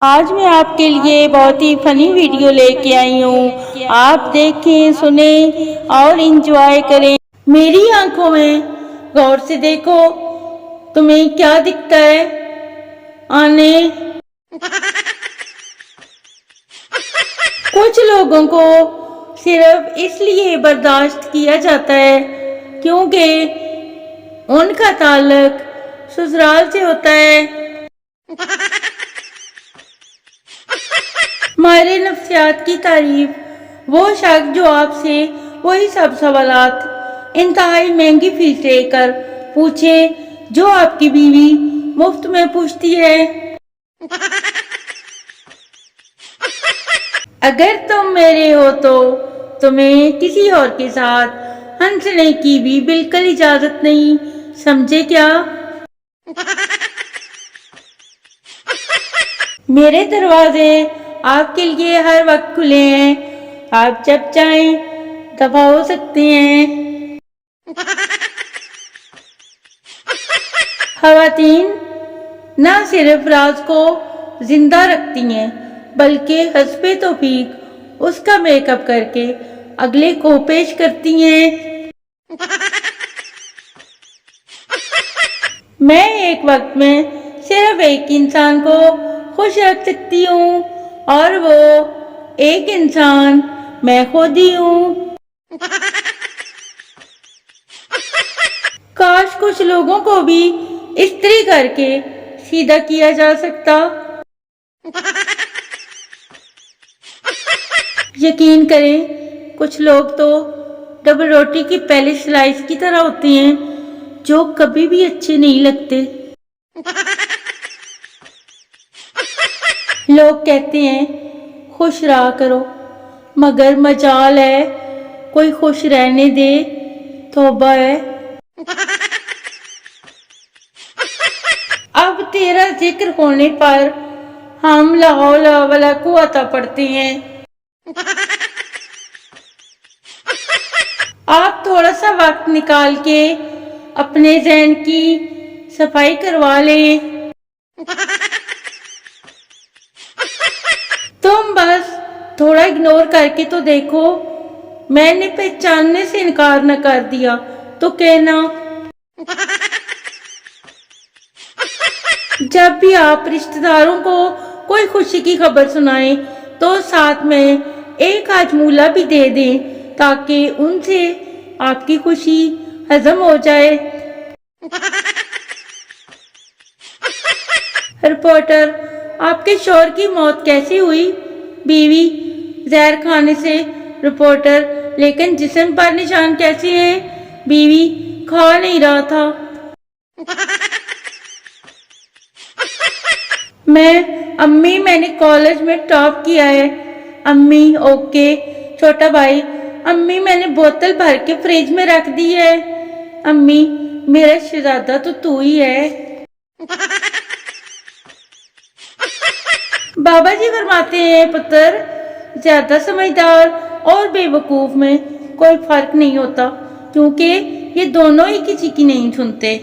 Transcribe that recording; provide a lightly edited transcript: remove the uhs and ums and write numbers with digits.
آج میں آپ کے لیے بہت ہی فنی ویڈیو لے کے آئی ہوں. آپ دیکھیں، سنیں اور انجوائے کریں. میری آنکھوں میں غور سے دیکھو، تمہیں کیا دکھتا ہے؟ آنے کچھ لوگوں کو صرف اس لیے برداشت کیا جاتا ہے کیونکہ ان کا تعلق سسرال سے ہوتا ہے. ماہر نفسیات کی تعریف وہ شخص جو آپ سے وہی سب سوالات انتہائی مہنگی فیس لے کر پوچھے جو آپ کی بیوی مفت میں پوچھتی ہے. اگر تم میرے ہو تو تمہیں کسی اور کے ساتھ ہنسنے کی بھی بالکل اجازت نہیں، سمجھے کیا؟ میرے دروازے آپ کے لیے ہر وقت کھلے ہیں، آپ جب چاہیں دفع ہو سکتے ہیں. خواتین نہ صرف راز کو زندہ رکھتی ہیں بلکہ حسب توفیق اس کا میک اپ کر کے اگلے کو پیش کرتی ہیں. میں ایک وقت میں صرف ایک انسان کو خوش رکھ سکتی ہوں اور وہ ایک انسان میں خود ہی ہوں. کاش کچھ لوگوں کو بھی استری کر کے سیدھا کیا جا سکتا. یقین کریں، کچھ لوگ تو ڈبل روٹی کی پہلے سلائس کی طرح ہوتے ہیں جو کبھی بھی اچھے نہیں لگتے. لوگ کہتے ہیں خوش رہا کرو، مگر مجال ہے کوئی خوش رہنے دے؟ توبہ ہے. اب تیرا ذکر ہونے پر ہم لا حول ولا قوت پڑھتے ہیں. آپ تھوڑا سا وقت نکال کے اپنے ذہن کی صفائی کروا لیں. تم بس تھوڑا اگنور کر کے تو دیکھو. میں نے پہچاننے سے انکار نہ کر دیا تو کہنا. جب بھی آپ رشتہ داروں کو کوئی خوشی کی خبر سنائیں تو ساتھ میں ایک ہاجمولہ بھی دے دیں تاکہ ان سے آپ کی خوشی ہضم ہو جائے. رپورٹر: آپ کے شوہر کی موت کیسے ہوئی؟ بیوی: زہر کھانے سے. رپورٹر: لیکن جسم پر نشان کیسے ہیں؟ بیوی: کھا نہیں رہا تھا. امی میں نے کالج میں ٹاپ کیا ہے. امی: اوکے. چھوٹا بھائی: امی میں نے بوتل بھر کے فریج میں رکھ دی ہے. امی: میرا شہزادہ تو ہی ہے. بابا جی فرماتے ہیں پتر، زیادہ سمجھدار اور بے وقوف میں کوئی فرق نہیں ہوتا کیونکہ یہ دونوں ہی کسی کی نہیں سنتے.